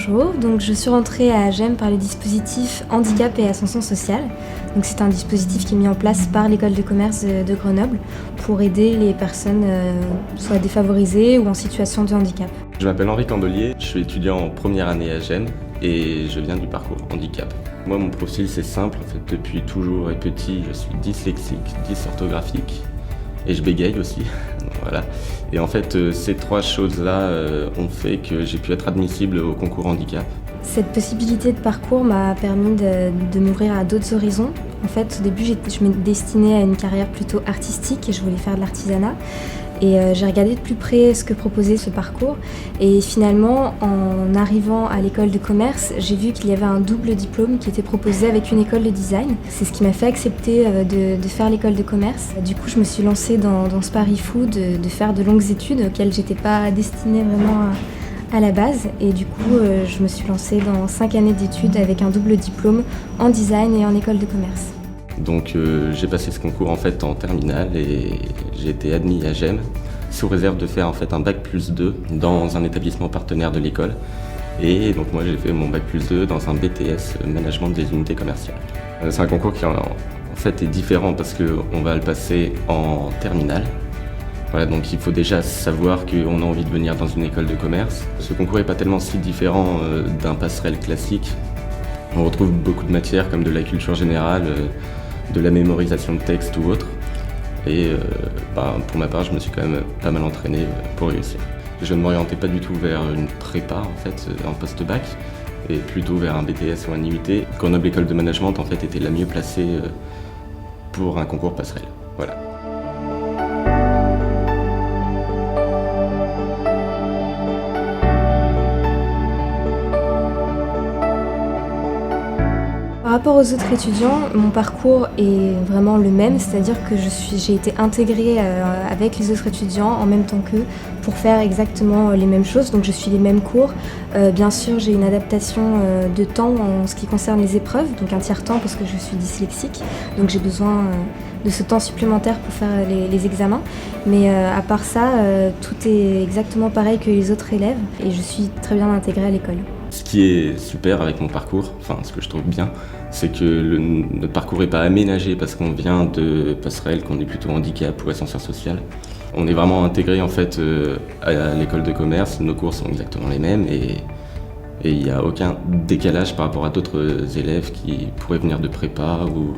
Bonjour, donc je suis rentrée à AGEM par le dispositif Handicap et Ascension Sociale. Donc c'est un dispositif qui est mis en place par l'école de commerce de Grenoble pour aider les personnes soit défavorisées ou en situation de handicap. Je m'appelle Henri Candelier, je suis étudiant en première année à AGEM et je viens du parcours handicap. Moi mon profil c'est simple, en fait depuis toujours et petit je suis dyslexique, dysorthographique et je bégaye aussi. Voilà. Et en fait, ces trois choses-là ont fait que j'ai pu être admissible au concours handicap. Cette possibilité de parcours m'a permis de m'ouvrir à d'autres horizons. En fait, au début, je me destinais à une carrière plutôt artistique et je voulais faire de l'artisanat. Et j'ai regardé de plus près ce que proposait ce parcours. Et finalement, en arrivant à l'école de commerce, j'ai vu qu'il y avait un double diplôme qui était proposé avec une école de design. C'est ce qui m'a fait accepter de faire l'école de commerce. Du coup, je me suis lancée dans ce pari fou de faire de longues études auxquelles j'étais pas destinée vraiment à la base. Et du coup, je me suis lancée dans 5 années d'études avec un double diplôme en design et en école de commerce. Donc j'ai passé ce concours en fait en terminale et j'ai été admis à AGEM sous réserve de faire en fait un bac+2 dans un établissement partenaire de l'école. Et donc moi j'ai fait mon bac+2 dans un BTS management des unités commerciales. C'est un concours qui en fait est différent parce qu'on va le passer en terminale. Voilà, donc il faut déjà savoir qu'on a envie de venir dans une école de commerce. Ce concours n'est pas tellement si différent d'un passerelle classique. On retrouve beaucoup de matières comme de la culture générale, de la mémorisation de texte ou autre. Et pour ma part, je me suis quand même pas mal entraîné pour réussir. Je ne m'orientais pas du tout vers une prépa en fait, en post-bac, et plutôt vers un BTS ou un IUT. Grenoble École de Management en fait était la mieux placée pour un concours passerelle. Voilà. Par rapport aux autres étudiants, mon parcours est vraiment le même, c'est-à-dire que j'ai été intégrée avec les autres étudiants en même temps qu'eux pour faire exactement les mêmes choses, donc je suis les mêmes cours. Bien sûr, j'ai une adaptation de temps en ce qui concerne les épreuves, donc un tiers-temps parce que je suis dyslexique, donc j'ai besoin de ce temps supplémentaire pour faire les examens. Mais à part ça, tout est exactement pareil que les autres élèves et je suis très bien intégrée à l'école. Ce qui est super avec mon parcours, enfin ce que je trouve bien, c'est que notre parcours n'est pas aménagé parce qu'on vient de passerelle, qu'on est plutôt handicap ou ascenseur social. On est vraiment intégré en fait à l'école de commerce, nos cours sont exactement les mêmes et il n'y a aucun décalage par rapport à d'autres élèves qui pourraient venir de prépa ou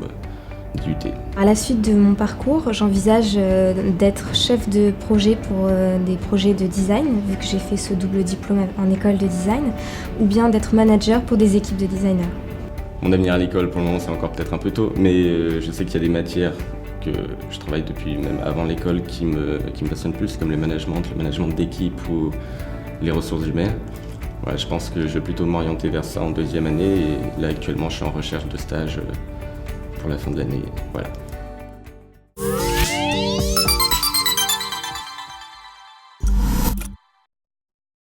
d'IUT. À la suite de mon parcours, j'envisage d'être chef de projet pour des projets de design, vu que j'ai fait ce double diplôme en école de design, ou bien d'être manager pour des équipes de designers. Mon avenir à l'école, pour le moment, c'est encore peut-être un peu tôt, mais je sais qu'il y a des matières que je travaille depuis même avant l'école qui me passionnent plus, comme le management d'équipe ou les ressources humaines. Voilà, je pense que je vais plutôt m'orienter vers ça en deuxième année et là actuellement je suis en recherche de stage pour la fin de l'année. Voilà.